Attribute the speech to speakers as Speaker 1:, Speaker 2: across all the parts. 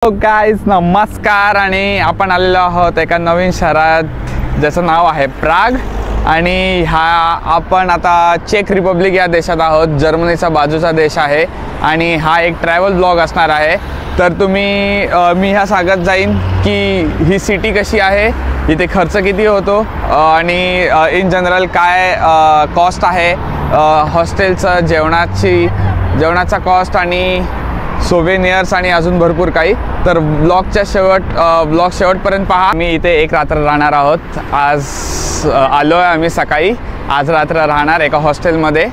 Speaker 1: Guys नमस्कार आणि आपण आलेलो आहोत एका नवीन शहरात ज्याचं नाव आहे प्राग आणि आपण आता चेक रिपब्लिक या देशात आहोत। जर्मनीचा बाजूचा देश आहे आणि हा एक ट्रॅव्हल ब्लॉग असणार आहे। तर मी ह्या सांगत जाईन की ही सिटी कशी आहे, इथे खर्च किती होतो आणि इन जनरल काय कॉस्ट आहे, हॉस्टेलचं जेवणाचा कॉस्ट आणि सोवेनियर्स आणि अजून भरपूर काही। तर ब्लॉग शेवटपर्यंत पहा। मी इथे एक रात्र राहणार आहोत। आज आलो आहे आम्ही सकाळी, आज रात्र राहणार एका हॉस्टेलमध्ये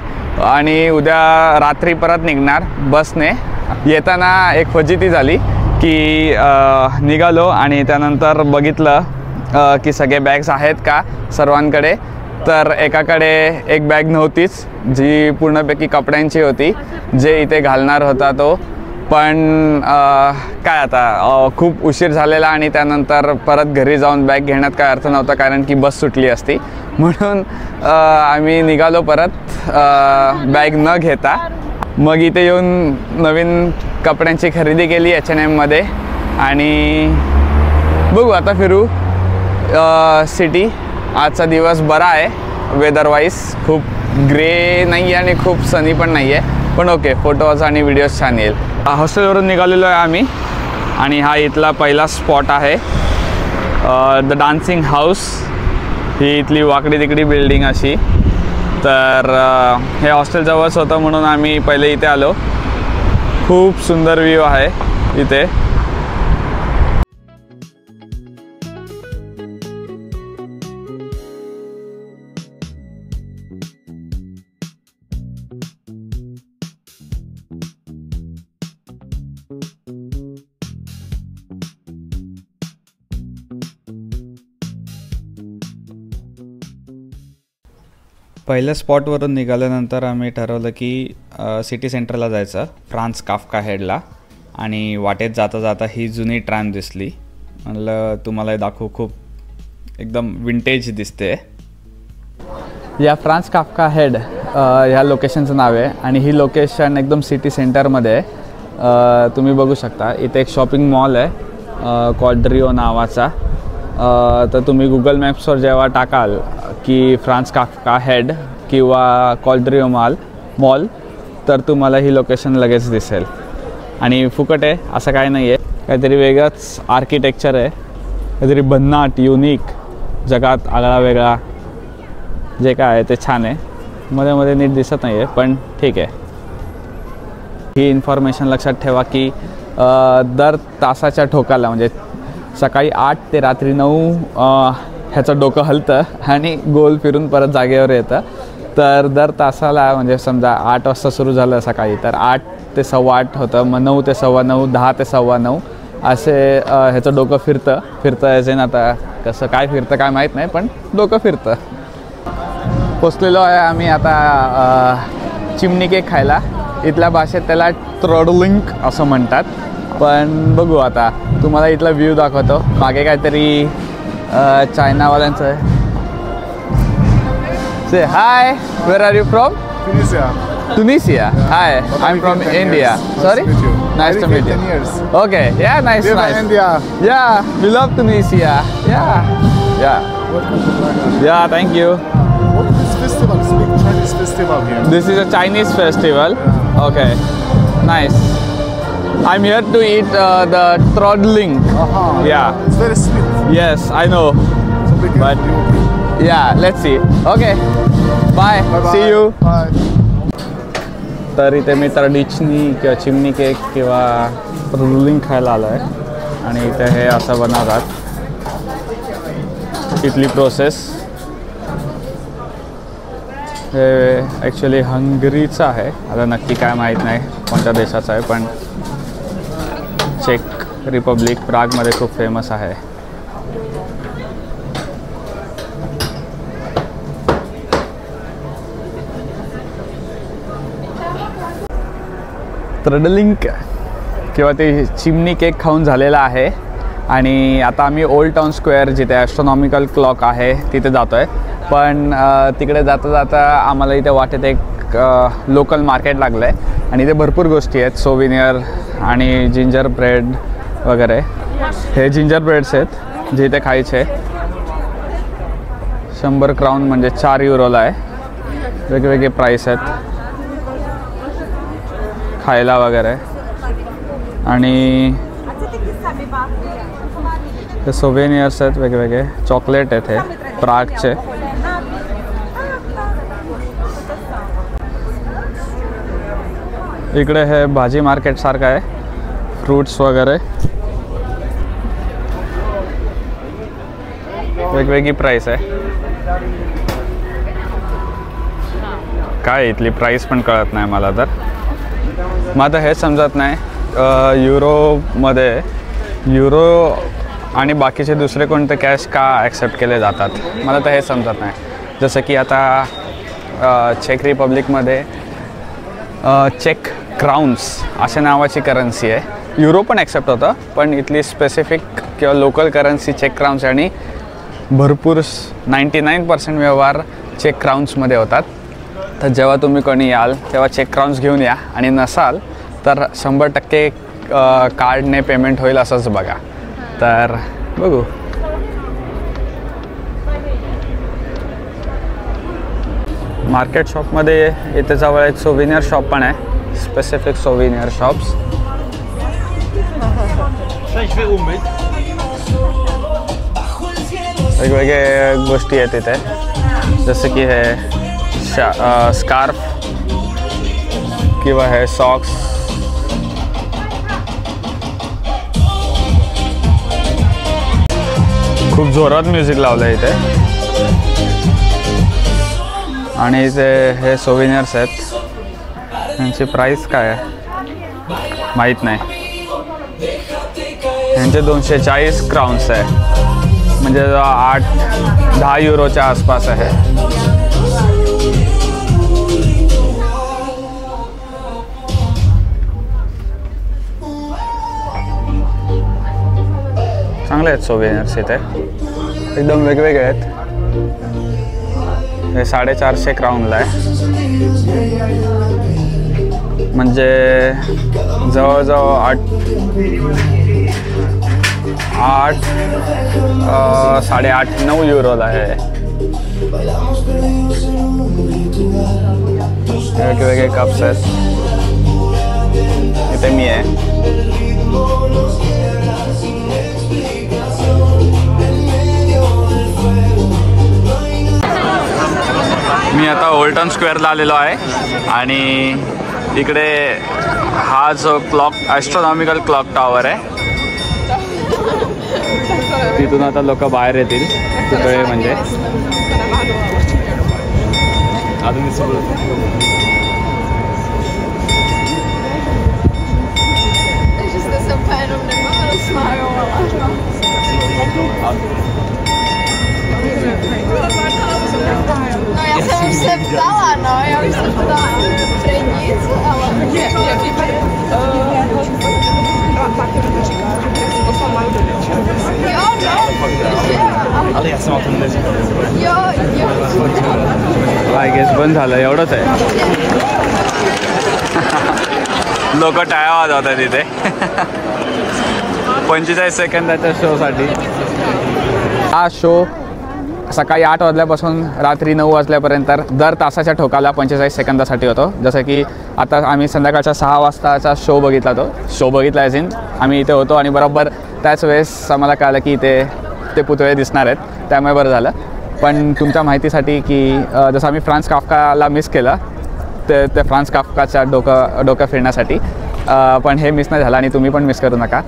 Speaker 1: आणि उद्या रात्री परत निघणार बसने। येताना एक फजिती झाली की निघालो आणि त्यानंतर बघितलं की सगळे बॅग्स आहेत का सर्वांकडे। तर एकाकडे एक बॅग नव्हतीच जी पूर्णपैकी कपड्यांची होती, जे इथे घालणार होता तो। पण काय आता खूप उशीर झालेला आणि त्यानंतर परत घरी जाऊन बॅग घेण्यात काय अर्थ नव्हता, कारण की बस सुटली असती। म्हणून आम्ही निघालो परत बॅग न घेता। मग इथे येऊन नवीन कपड्यांची खरेदी केली H&M मध्ये आणि बघू आता फिरू सिटी। आजचा दिवस बरा आहे वेदर वाईज, खूप ग्रे नाही आहे आणि खूप सनी पण नाही आहे, पण ओके फोटोज आणि व्हिडिओज छान येईल। हॉस्टेलवरून निघालेलो आहे आम्ही आणि हा इथला पहिला स्पॉट आहे द डान्सिंग हाऊस। ही इथली वाकडी तिकडी बिल्डिंग अशी। तर हे हॉस्टेल जवळच होतं म्हणून आम्ही पहिले इथे आलो। खूप सुंदर व्ह्यू आहे इथे। पहिल्या स्पॉटवरून निघाल्यानंतर आम्ही ठरवलं की सिटी सेंटरला जायचं, फ्रान्स काफ्का हेडला। आणि वाटेत जाता जाता ही जुनी ट्रॅम दिसली, म्हणलं तुम्हाला दाखवू, खूप एकदम विंटेज दिसते। या फ्रान्स काफ्का हेड ह्या लोकेशनचं नाव आहे आणि ही लोकेशन एकदम सिटी सेंटरमध्ये आहे। तुम्ही बघू शकता इथे एक शॉपिंग मॉल आहे क्वाड्रिओ नावाचा। तर तुम्ही गुगल मॅप्सवर जेव्हा टाकाल की फ्रान्स काफ्का हेड किंवा क्वाड्रिओ मॉल तर तुम्हाला ही लोकेशन लगेच दिसेल। आणि फुकट आहे असं काही नाही आहे, काहीतरी वेगळंच आर्किटेक्चर आहे, काहीतरी भन्नाट युनिक, जगात आगळा वेगळा जे काय आहे ते छान आहे। मध्ये मध्ये नीट दिसत नाही आहे पण ठीक आहे। ही इन्फॉर्मेशन लक्षात ठेवा की दर तासाच्या ठोकाला म्हणजे सकाळी 8 ते रात्री 9 ह्याचं डोकं हलतं आणि गोल फिरून परत जागेवर येतं। तर दर तासाला म्हणजे समजा 8 वाजता सुरू झालं सकाळी तर 8 ते 8:15 होतं, मग 9 ते 9:15, 10 ते 9:15 असे ह्याचं डोकं फिरतं याचे ना। आता कसं काय फिरतं काय माहीत नाही पण डोकं फिरतं। पोचलेलो आहे आम्ही आता चिमणी केक खायला। इथल्या भाषेत त्याला ट्रॉडलिंक असं म्हणतात, पण बघू आता तुम्हाला इथला व्ह्यू दाखवतो। मागे काहीतरी चायनावाल्यांचं आहे। Say hi, where are you from? Tunisia. Hi, I'm from India. Sorry? Nice to meet you. Okay, yeah, nice.
Speaker 2: India.
Speaker 1: Yeah, we love Tunisia. Yeah. Yeah, thank you.
Speaker 2: What is this festival? It's a big Chinese festival here.
Speaker 1: This is a Chinese festival. Okay, nice. I'm here to eat the trotling. Yeah.
Speaker 2: It's very sweet.
Speaker 1: Yes, I know.
Speaker 2: It's a big
Speaker 1: But yeah, let's see. Okay. Bye.
Speaker 2: Bye-bye.
Speaker 1: See you.
Speaker 2: Bye.
Speaker 1: तर इथे मी तरडीचनी किंवा चिमणी cake किंवा ट्रॉडलिंग खायला आलो आहे आणि इथे हे असं बनवतात। इथली प्रोसेस हे ॲक्च्युली हंगरीचं आहे, आता नक्की काय माहीत नाही कोणत्या देशाचं आहे, पण चेक रिपब्लिक प्रागमध्ये खूप फेमस आहे। ट्रॉडलिंग किंवा ते चिमणी केक खाऊन झालेला आहे आणि आता आम्ही ओल्ड टाउन स्क्वेअर जिथे ॲस्ट्रॉनॉमिकल क्लॉक आहे तिथे जातो आहे। पण तिकडे जाता जाता आम्हाला इथे वाटेत एक लोकल मार्केट लागलं आहे आणि इथे भरपूर गोष्टी आहेत, सोविनियर आणि जिंजर ब्रेड वगैरे. हे जिंजर ब्रेड्स आहेत जे इथे खायचे. 100 क्राऊन म्हणजे 4 युरोला आहे. वेगवेगळे प्राईस आहेत खायला वगैरे. आणि ते सोवेनियर्स आहेत वेगवेगळे. चॉकलेट आहेत हे प्रागचे. इकडे हे भाजी मार्केट सारखं आहे. फ्रूट्स वगैरे वेगवेगळी प्राईस आहे. काय इथली प्राईस पण कळत नाही मला तर. मग आता हे समजत नाही युरोमध्ये युरो आणि बाकीचे दुसरे कोणते कॅश का ॲक्सेप्ट केले जातात मला तर हे समजत नाही. जसं की आता चेक रिपब्लिकमध्ये चेक क्राउन्स अशा नावाची करन्सी आहे. युरो पण ॲक्सेप्ट होतं पण इथली स्पेसिफिक किंवा लोकल करन्सी चेक क्राउन्स. आणि भरपूर 99% व्यवहार चेक क्राउन्समध्ये होतात. तर जेव्हा तुम्ही कोणी याल तेव्हा चेक क्राउन्स घेऊन या. आणि नसाल तर 100% कार्डने पेमेंट होईल असंच बघा. तर बघू. मार्केट शॉपमध्ये इथे जवळ एक सोविनियर शॉप पण आहे. Specific souvenir shops. वेगवेगळे गोष्टी आहेत इथे. जसं की हे स्कार्फ किंवा हे सॉक्स. खूप जोरात म्युझिक लावलं आहे इथे. आणि इथे हे सोविनियर्स आहेत. यांची प्राईस काय आहे माहीत नाही. यांचे 240 क्राउन्स आहे म्हणजे 8-10 युरोच्या आसपास आहे. चांगले आहेत सोविनियर्स इथे. एकदम वेगवेगळे आहेत. हे 450 क्राऊनला आहे म्हणजे जवळजवळ 8-9 युरोला आहे. वेगवेगळे कप्स आहेत. इथे मी आहे. मी आता ओल्टन स्क्वेअरला आलेलो आहे आणि इकडे हा जो क्लॉक ॲस्ट्रॉनॉमिकल क्लॉक टॉवर आहे तिथून आता लोक बाहेर येतील. पुतळे म्हणजे
Speaker 3: No, ja jsem už se ptala, no, já už jsem ptala prej nic, ale... Jaký Jo, no,
Speaker 2: Ale já jsem o tom neříkal.
Speaker 3: jo.
Speaker 1: I guess बंद झालं एवढंच आहे. लोक टाळ्या वाजवतात तिथे 45 सेकंदाच्या शोसाठी. हा शो सकाळी 8 वाजल्यापासून रात्री 9 वाजल्यापर्यंत दर तासाच्या ठोकाला 45 सेकंदासाठी होतो. जसं की आता आम्ही संध्याकाळच्या 6 वाजताचा शो बघितला ॲज इन आम्ही इथे होतो आणि बरोबर त्याच वेळेस आम्हाला कळलं की इथे ते पुतळे दिसणार आहेत. त्यामुळे बरं झालं. पण तुमच्या माहितीसाठी की जसं आम्ही फ्रान्स काफ्काला मिस केलं ते फ्रान्स काफ्काच्या डोकं फिरण्यासाठी पण हे मिस नाही झालं आणि तुम्ही पण मिस करू नका.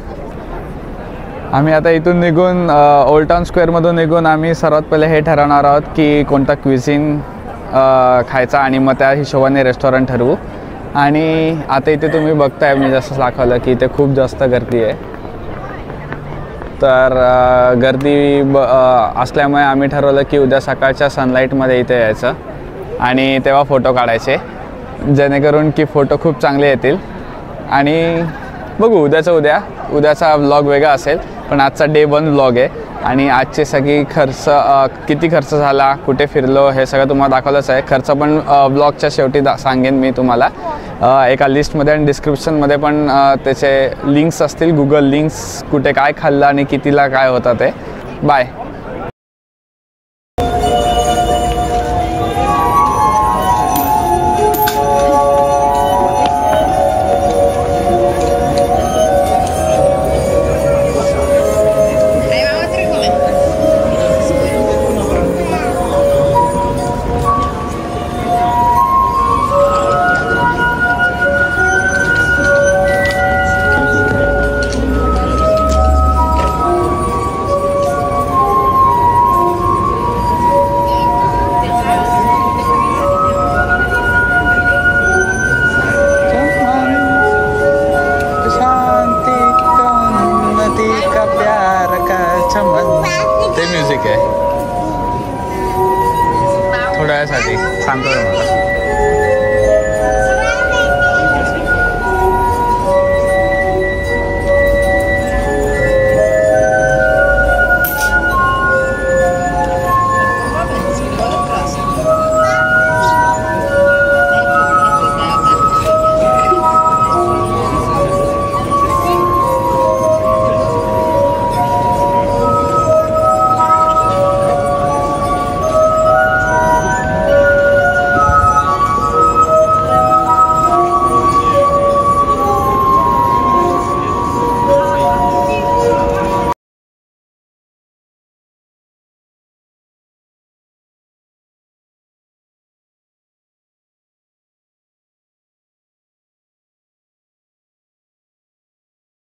Speaker 1: आम्ही आता इथून निघून ओल्ड टाउन स्क्वेअरमधून निघून आम्ही सर्वात पहिले हे ठरवणार आहोत की कोणता क्विझिन खायचा आणि मग त्या हिशोबाने रेस्टॉरंट ठरवू. आणि आता इथे तुम्ही बघताय मी जसं दाखवलं की इथे खूप जास्त गर्दी आहे. तर गर्दी असल्यामुळे आम्ही ठरवलं की उद्या सकाळच्या सनलाईटमध्ये इथे यायचं आणि तेव्हा फोटो काढायचे जेणेकरून की फोटो खूप चांगले येतील. आणि बघू उद्याचा व्लॉग वेगळा असेल पण आजचा डे 1 व्लॉग आहे आणि आजचे सगळी किती खर्च झाला कुठे फिरलो हे सगळं तुम्हाला दाखवलंच आहे. खर्च पण व्लॉगच्या शेवटी सांगेन मी तुम्हाला. एका लिस्टमध्ये आणि डिस्क्रिप्शनमध्ये पण त्याचे लिंक्स असतील, गुगल लिंक्स, कुठे काय खाल्लं आणि कितीला काय होतं ते. बाय. ते म्युझिक आहे थोड्या वेळासाठी, सांगतो मला.